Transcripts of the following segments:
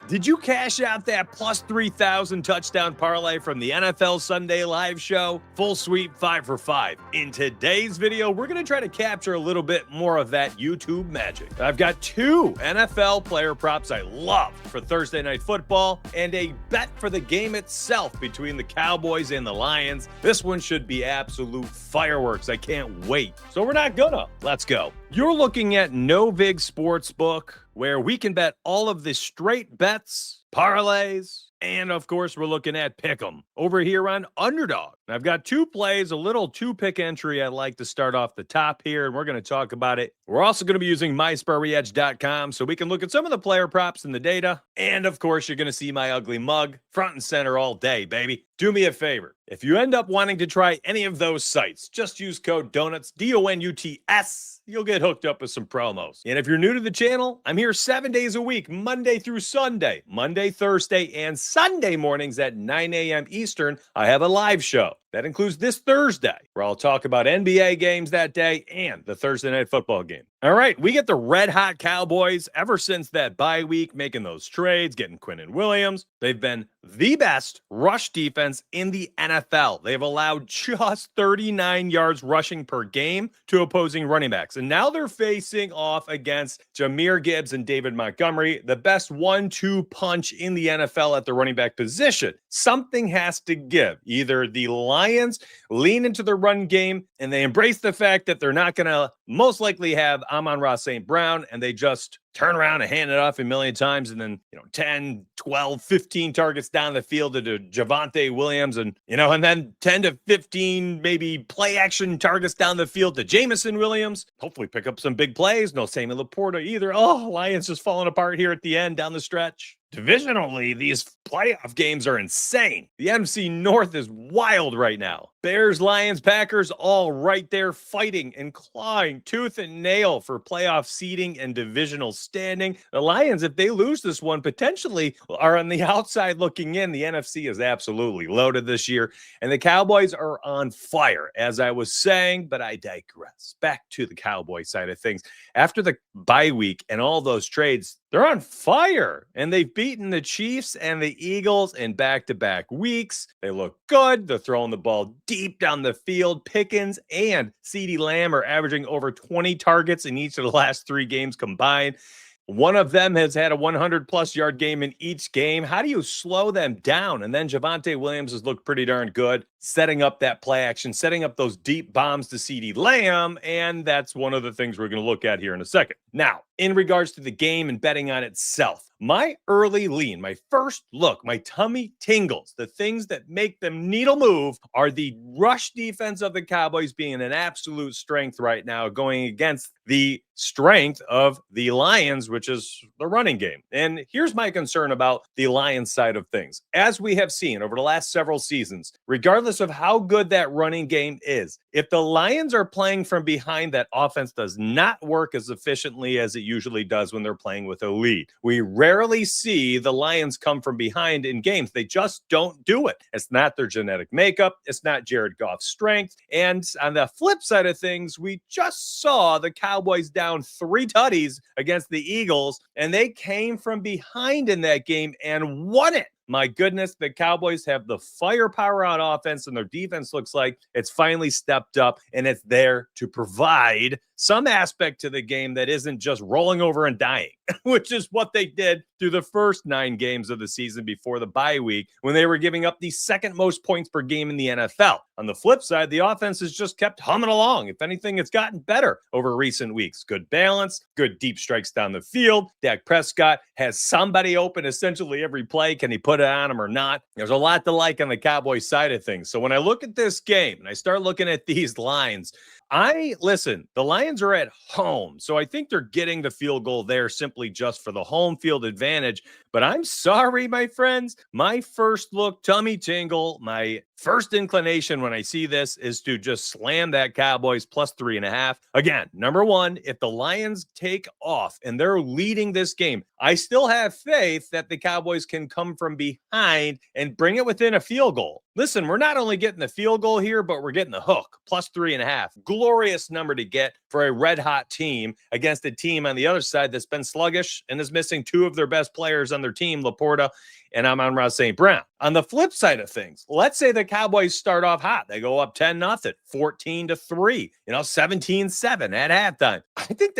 Did you cash out that plus 3,000 touchdown parlay from the NFL Sunday Live show? Full sweep 5 for 5. In today's video, we're going to try to capture a little bit more of that YouTube magic. I've got two NFL player props I love for Thursday Night Football and a bet for the game itself between the Cowboys and the Lions. This one should be absolute fireworks. I can't wait. So we're not gonna. Let's go. You're looking at No Vig Sportsbook, where we can bet all of the straight bets, parlays, and of course, we're looking at Pick'em over here on Underdog. I've got two plays, a little two-pick entry I'd like to start off the top here, and we're going to talk about it. We're also going to be using mysparryedge.com so we can look at some of the player props and the data. And of course, you're going to see my ugly mug front and center all day, baby. Do me a favor. If you end up wanting to try any of those sites, just use code DONUTS, DONUTS. You'll get hooked up with some promos. And if you're new to the channel, I'm here 7 days a week, Monday through Sunday, Monday, Thursday, and Sunday mornings at 9 a.m. Eastern. I have a live show. That includes this Thursday, where I'll talk about NBA games that day and the Thursday Night Football game. All right, we get the red-hot Cowboys ever since that bye week, making those trades, getting Quinnen Williams. They've been the best rush defense in the NFL. They've allowed just 39 yards rushing per game to opposing running backs. And now they're facing off against Jahmyr Gibbs and David Montgomery, the best 1-2 punch in the NFL at the running back position. Something has to give. Either the Lions lean into the run game and they embrace the fact that they're not going to most likely have Amon-Ra St. Brown, and they just turn around and hand it off a million times, and then 10, 12, 15 targets down the field to Javonte Williams, and and then 10 to 15 maybe play action targets down the field to Jameson Williams. Hopefully pick up some big plays. No Samuel Laporta either. Oh, Lions just falling apart here at the end down the stretch. Divisionally, these playoff games are insane. The NFC North is wild right now. Bears, Lions, Packers, all right there fighting and clawing tooth and nail for playoff seeding and divisional standing. The Lions, if they lose this one, potentially are on the outside looking in. The NFC is absolutely loaded this year, and the Cowboys are on fire, as I was saying, but I digress. Back to the Cowboy side of things. After the bye week and all those trades, they're on fire, and they've beaten the Chiefs and the Eagles in back-to-back weeks. They look good. They're throwing the ball deep down the field. Pickens and CeeDee Lamb are averaging over 20 targets in each of the last 3 games combined. One of them has had a 100-plus yard game in each game. How do you slow them down? And then Javonte Williams has looked pretty darn good, setting up that play action, setting up those deep bombs to CeeDee Lamb, and that's one of the things we're going to look at here in a second. Now, in regards to the game and betting on itself, my early lean, my first look, my tummy tingles, the things that make them needle move are the rush defense of the Cowboys being an absolute strength right now, going against the strength of the Lions, which is the running game. And here's my concern about the Lions side of things. As we have seen over the last several seasons, regardless of how good that running game is, if the Lions are playing from behind, that offense does not work as efficiently as it usually does when they're playing with a lead. We rarely see the Lions come from behind in games. They just don't do it. It's not their genetic makeup. It's not Jared Goff's strength. And on the flip side of things, we just saw the Cowboys down 3 tutties against the Eagles, and they came from behind in that game and won it. My goodness, the Cowboys have the firepower on offense, and their defense looks like it's finally stepped up, and it's there to provide some aspect to the game that isn't just rolling over and dying, which is what they did through the first 9 games of the season before the bye week, when they were giving up the second most points per game in the NFL. On the flip side, the offense has just kept humming along. If anything, it's gotten better over recent weeks. Good balance, good deep strikes down the field. Dak Prescott has somebody open essentially every play. Can he put it on him or not? There's a lot to like on the Cowboys side of things. So when I look at this game and I start looking at these lines, the Lions are at home, so I think they're getting the field goal there simply just for the home field advantage. But I'm sorry, my friends, my first look tummy tingle, my first inclination when I see this is to just slam that Cowboys plus 3.5. Again, number one, if the Lions take off and they're leading this game, I still have faith that the Cowboys can come from behind and bring it within a field goal. Listen, we're not only getting the field goal here, but we're getting the hook, plus 3.5. Glorious number to get for a red hot team against a team on the other side that's been sluggish and is missing two of their best players on their team, Laporta and Amon-Ra St. Brown. On the flip side of things, let's say the Cowboys start off hot. They go up 10-0, 14-3, 17-7 at halftime.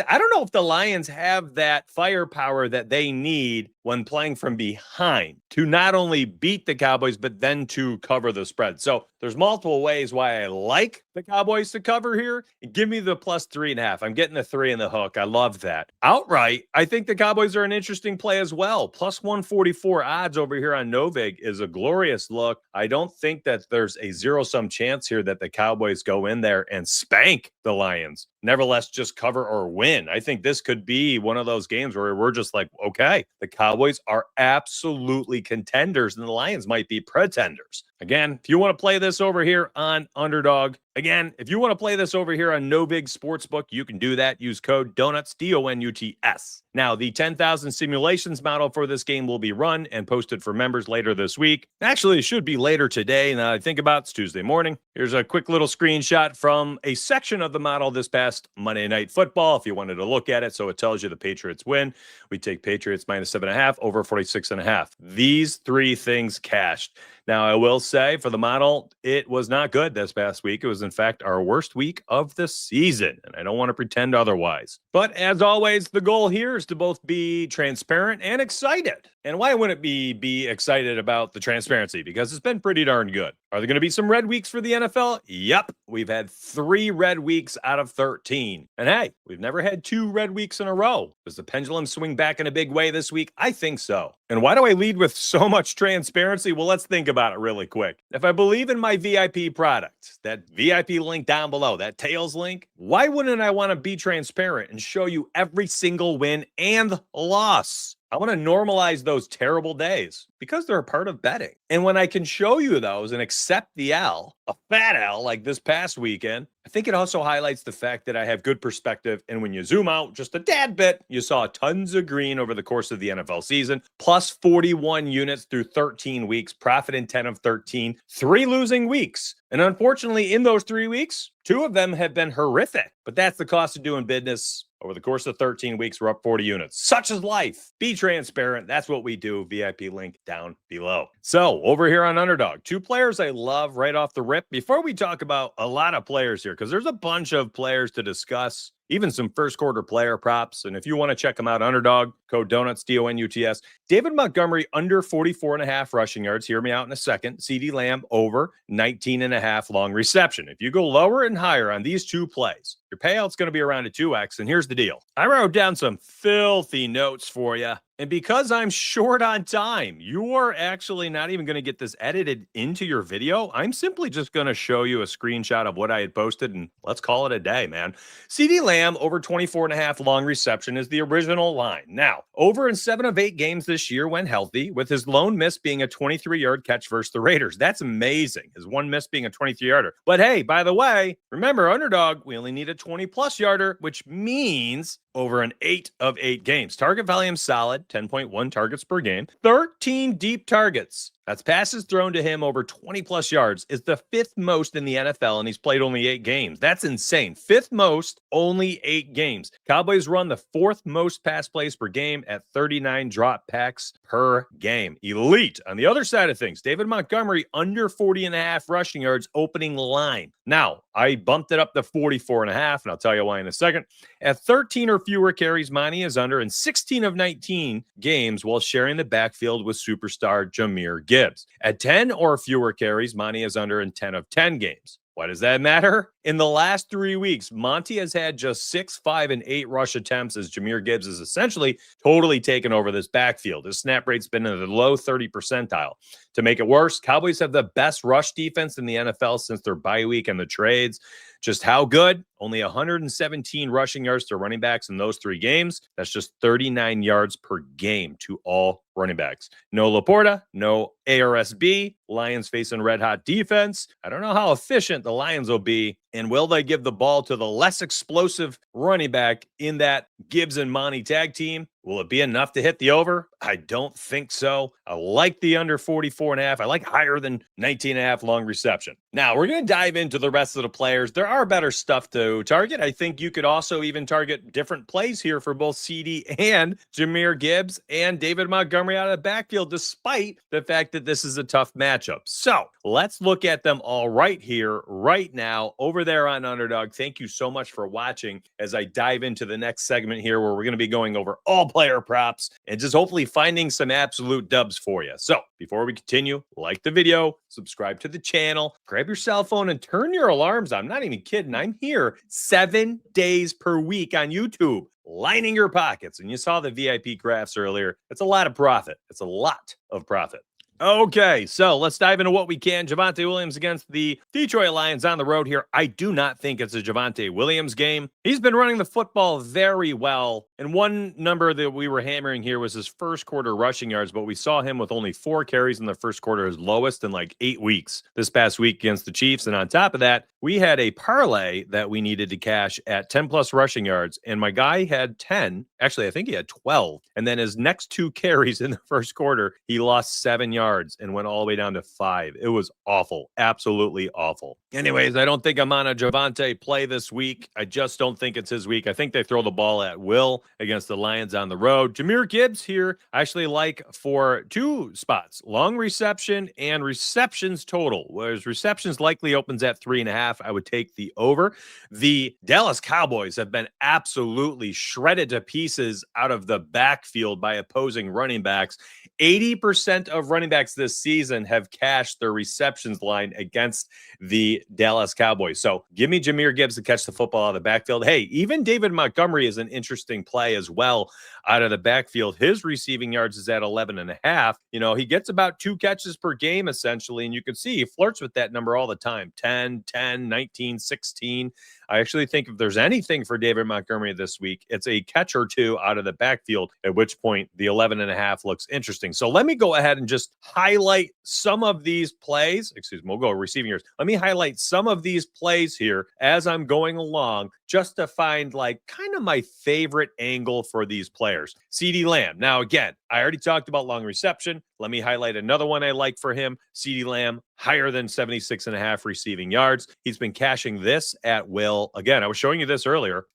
I don't know if the Lions have that firepower that they need when playing from behind to not only beat the Cowboys, but then to cover the spread. So there's multiple ways why I like the Cowboys to cover here. Give me the plus 3.5. I'm getting the 3 in the hook. I love that. Outright, I think the Cowboys are an interesting play as well. Plus 144 odds over here on Novig is a glorious look. I don't think that there's a zero-sum chance here that the Cowboys go in there and spank the Lions. Nevertheless, just cover or win. I think this could be one of those games where we're just like, okay, the Cowboys are absolutely contenders and the Lions might be pretenders. Again, if you want to play this over here on Underdog, again, if you want to play this over here on Novig Sportsbook, you can do that. Use code DONUTS, DONUTS. Now, the 10,000 simulations model for this game will be run and posted for members later this week. Actually, it should be later today. Now I think about it's Tuesday morning. Here's a quick little screenshot from a section of the model this past Monday Night Football, if you wanted to look at it. So it tells you the Patriots win. We take Patriots minus 7.5 over 46.5. These three things cashed. Now, I will say for the model, it was not good this past week. It was, in fact, our worst week of the season, and I don't want to pretend otherwise. But as always, the goal here is to both be transparent and excited. And why wouldn't we be excited about the transparency? Because it's been pretty darn good. Are there going to be some red weeks for the NFL? Yep. We've had 3 red weeks out of 13. And hey, we've never had 2 red weeks in a row. Does the pendulum swing back in a big way this week? I think so. And why do I lead with so much transparency? Well, let's think about it really quick. If I believe in my VIP product, that VIP link down below, that Tails link, why wouldn't I want to be transparent and show you every single win and loss? I want to normalize those terrible days because they're a part of betting. And when I can show you those and accept the L, a fat L like this past weekend, I think it also highlights the fact that I have good perspective. And when you zoom out just a tad bit, you saw tons of green over the course of the NFL season, plus 41 units through 13 weeks, profit in 10 of 13, 3 losing weeks. And unfortunately, in those 3 weeks, 2 of them have been horrific. But that's the cost of doing business. Over the course of 13 weeks, we're up 40 units. Such is life. Be transparent. That's what we do. VIP link down below. So over here on Underdog, 2 players I love right off the rip. Before we talk about a lot of players here, because there's a bunch of players to discuss, even some first quarter player props. And if you want to check them out, Underdog, code DONUTS, DONUTS. David Montgomery under 44.5 rushing yards. Hear me out in a second. CeeDee Lamb over 19.5 long reception. If you go lower and higher on these 2 plays, your payout's going to be around a 2x. And here's the deal. I wrote down some filthy notes for you. And because I'm short on time, you are actually not even going to get this edited into your video. I'm simply just going to show you a screenshot of what I had posted, and let's call it a day, man. CeeDee Lamb over 24.5 long reception is the original line. Now, over in 7 of 8 games this year when healthy, with his lone miss being a 23-yard catch versus the Raiders. That's amazing. His one miss being a 23-yarder. But hey, by the way, remember, Underdog, we only need a 20-plus yarder, which means over an 8 of 8 games. Target volume solid, 10.1 targets per game, 13 deep targets. That's passes thrown to him over 20-plus yards is the 5th most in the NFL, and he's played only 8 games. That's insane. 5th most, only 8 games. Cowboys run the 4th most pass plays per game at 39 drop packs per game. Elite. On the other side of things, David Montgomery under 40.5 rushing yards opening line. Now, I bumped it up to 44.5, and I'll tell you why in a second. At 13 or fewer carries, Monty is under in 16 of 19 games while sharing the backfield with superstar Jahmyr Gibbs. At 10 or fewer carries, Monty is under in 10 of 10 games. Why does that matter? In the last 3 weeks, Monty has had just 6, 5, and 8 rush attempts as Jahmyr Gibbs has essentially totally taken over this backfield. His snap rate's been in the low 30 percentile. To make it worse, Cowboys have the best rush defense in the NFL since their bye week and the trades. Just how good? Only 117 rushing yards to running backs in those 3 games. That's just 39 yards per game to all running backs. No Laporta, no ARSB. Lions facing red hot defense. I don't know how efficient the Lions will be. And will they give the ball to the less explosive running back in that Gibbs and Monty tag team? Will it be enough to hit the over? I don't think so. I like the under 44.5. I like higher than 19.5 long reception. Now, we're going to dive into the rest of the players. There are better stuff to target. I think you could also even target different plays here for both CD and Jahmyr Gibbs and David Montgomery out of the backfield, despite the fact that this is a tough matchup. So let's look at them all right here, right now, over there on Underdog. Thank you so much for watching as I dive into the next segment here where we're going to be going over all player props and just hopefully finding some absolute dubs for you. So before we continue, like the video, subscribe to the channel, grab your cell phone and turn your alarms on. I'm not even kidding. I'm here 7 days per week on YouTube, lining your pockets. And you saw the VIP graphs earlier. It's a lot of profit. It's a lot of profit. Okay, so let's dive into what we can. Javonte Williams against the Detroit Lions on the road here. I do not think it's a Javonte Williams game. He's been running the football very well. And one number that we were hammering here was his first quarter rushing yards, but we saw him with only 4 carries in the first quarter, his lowest in like 8 weeks this past week against the Chiefs. And on top of that, we had a parlay that we needed to cash at 10 plus rushing yards. And my guy had 10. Actually, I think he had 12. And then his next 2 carries in the first quarter, he lost 7 yards and went all the way down to 5. It was awful. Absolutely awful. Anyways, I don't think I'm on a Javonte play this week. I just don't think it's his week. I think they throw the ball at will against the Lions on the road. Jahmyr Gibbs here, I actually like for 2 spots, long reception and receptions total. Whereas receptions likely opens at 3.5. I would take the over. The Dallas Cowboys have been absolutely shredded to pieces out of the backfield by opposing running backs. 80% of running backs this season have cashed their receptions line against the Dallas Cowboys. So give me Jahmyr Gibbs to catch the football out of the backfield. Hey, even David Montgomery is an interesting play as well out of the backfield. His receiving yards is at 11.5. You know, he gets about 2 catches per game essentially, and you can see he flirts with that number all the time. 10, 10, 19, 16. I actually think if there's anything for David Montgomery this week, it's a catch or 2 out of the backfield, at which point the 11.5 looks interesting. So let me go ahead and just highlight some of these plays. Excuse me, we'll go receiving yards. Let me highlight some of these plays here as I'm going along, just to find like kind of my favorite angle for these players. CeeDee Lamb. Now, again, I already talked about long reception. Let me highlight another one I like for him. CeeDee Lamb, higher than 76.5 receiving yards. He's been cashing this at will. Again, I was showing you this earlier.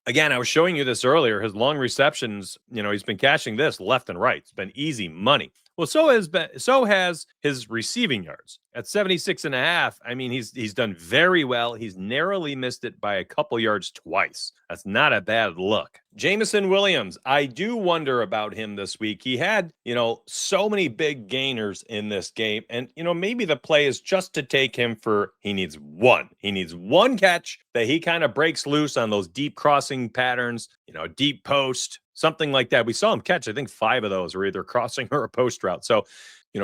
His long receptions, he's been cashing this left and right. It's been easy money. Well, so has his receiving yards at 76.5. I mean, he's done very well. He's narrowly missed it by a couple yards twice. That's not a bad look. Jameson Williams, I do wonder about him this week. He had, so many big gainers in this game. And, maybe the play is just to take him for, he needs one catch that he kind of breaks loose on those deep crossing patterns, deep post, something like that. We saw him catch, I think 5 of those were either crossing or a post route. So,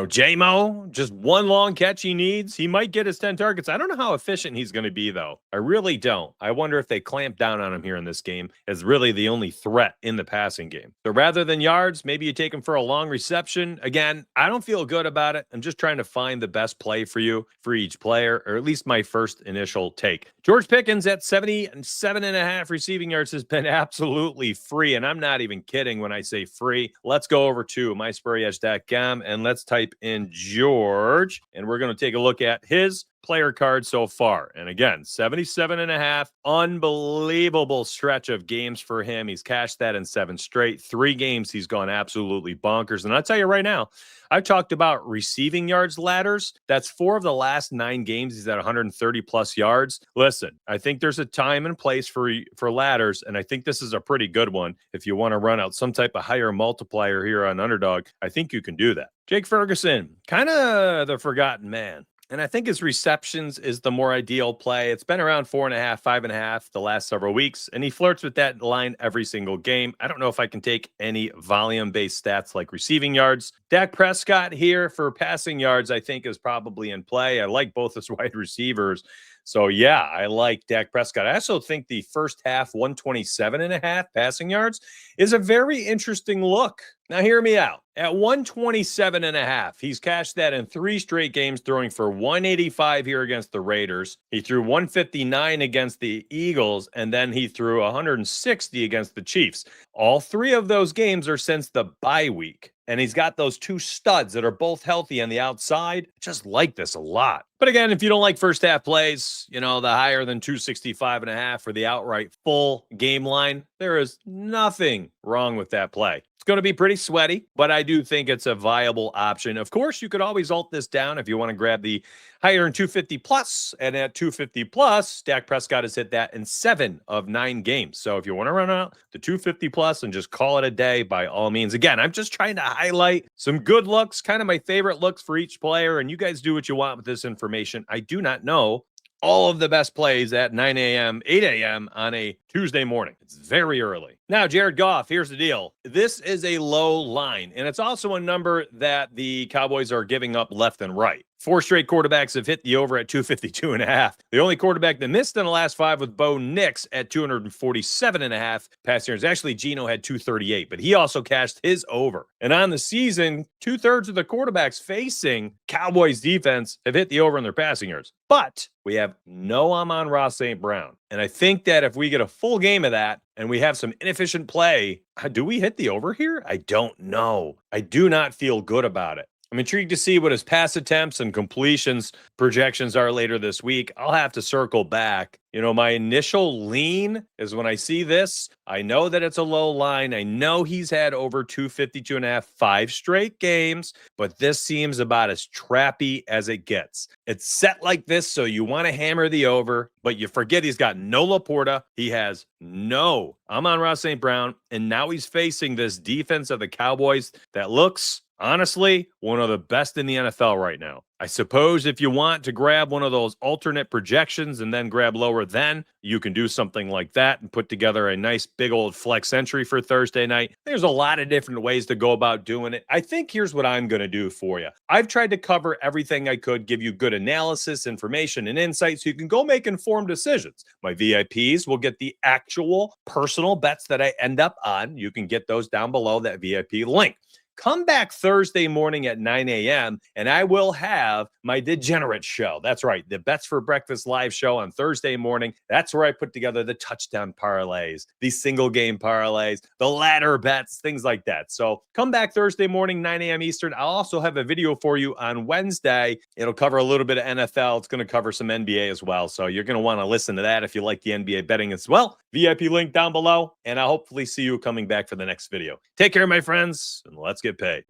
J-Mo, just one long catch he needs. He might get his 10 targets. I don't know how efficient he's going to be, though. I really don't. I wonder if they clamp down on him here in this game as really the only threat in the passing game. So rather than yards, maybe you take him for a long reception. Again, I don't feel good about it. I'm just trying to find the best play for you for each player, or at least my first initial take. George Pickens at 77.5 receiving yards has been absolutely free, and I'm not even kidding when I say free. Let's go over to myspurriers.com and let's type in George, and we're going to take a look at his player card so far. And again, 77.5, unbelievable stretch of games for him. He's cashed that in 7 straight. 3 games he's gone absolutely bonkers. And I'll tell you right now, I've talked about receiving yards ladders. That's 4 of the last 9 games. He's at 130 plus yards. Listen, I think there's a time and place for ladders, and I think this is a pretty good one. If you want to run out some type of higher multiplier here on Underdog, I think you can do that. Jake Ferguson, kind of the forgotten man. And I think his receptions is the more ideal play. It's been around 4.5, 5.5 the last several weeks, and he flirts with that line every single game. I don't know if I can take any volume-based stats like receiving yards. Dak Prescott here for passing yards, I think, is probably in play. I like both his wide receivers. So, yeah, I like Dak Prescott. I also think the first half, 127.5 passing yards is a very interesting look. Now, hear me out. At 127.5, he's cashed that in 3 straight games, throwing for 185 here against the Raiders. He threw 159 against the Eagles, and then he threw 160 against the Chiefs. All 3 of those games are since the bye week. And he's got those 2 studs that are both healthy on the outside. Just like this a lot. But again, if you don't like first half plays, the higher than 265.5 for the outright full game line, there is nothing wrong with that play. It's going to be pretty sweaty, but I do think it's a viable option. Of course, you could always alt this down if you want to grab the higher than 250 plus. And at 250 plus, Dak Prescott has hit that in 7 of 9 games. So if you want to run out the 250 plus and just call it a day, by all means. Again, I'm just trying to highlight some good looks, kind of my favorite looks for each player. And you guys do what you want with this information. I do not know all of the best plays at 9 a.m., 8 a.m. on a Tuesday morning. It's very early. Now, Jared Goff, here's the deal. This is a low line, and it's also a number that the Cowboys are giving up left and right. 4 straight quarterbacks have hit the over at 252.5. The only quarterback that missed in the last 5 was Bo Nix at 247.5 passing yards. Actually, Geno had 238, but he also cashed his over. And on the season, 2/3 of the quarterbacks facing Cowboys defense have hit the over in their passing yards. But we have no Amon-Ra St. Brown. And I think that if we get a full game of that and we have some inefficient play, do we hit the over here? I don't know. I do not feel good about it. I'm intrigued to see what his pass attempts and completions projections are later this week. I'll have to circle back. My initial lean is when I see this, I know that it's a low line. I know he's had over 252.5, 5 straight games, but this seems about as trappy as it gets. It's set like this, so you want to hammer the over, but you forget he's got no Laporta. He has no Amon-Ra St. Brown, and now he's facing this defense of the Cowboys that looks, honestly, one of the best in the NFL right now. I suppose if you want to grab one of those alternate projections and then grab lower than, you can do something like that and put together a nice big old flex entry for Thursday night. There's a lot of different ways to go about doing it. I think here's what I'm going to do for you. I've tried to cover everything I could, give you good analysis, information, and insight so you can go make informed decisions. My VIPs will get the actual personal bets that I end up on. You can get those down below that VIP link. Come back Thursday morning at 9 a.m. and I will have my Degenerate show. That's right, the Bets for Breakfast live show on Thursday morning. That's where I put together the touchdown parlays, the single game parlays, the ladder bets, things like that. So come back Thursday morning, 9 a.m. Eastern. I'll also have a video for you on Wednesday. It'll cover a little bit of NFL. It's going to cover some NBA as well. So you're going to want to listen to that if you like the NBA betting as well. VIP link down below, and I'll hopefully see you coming back for the next video. Take care, my friends, and let's get paid.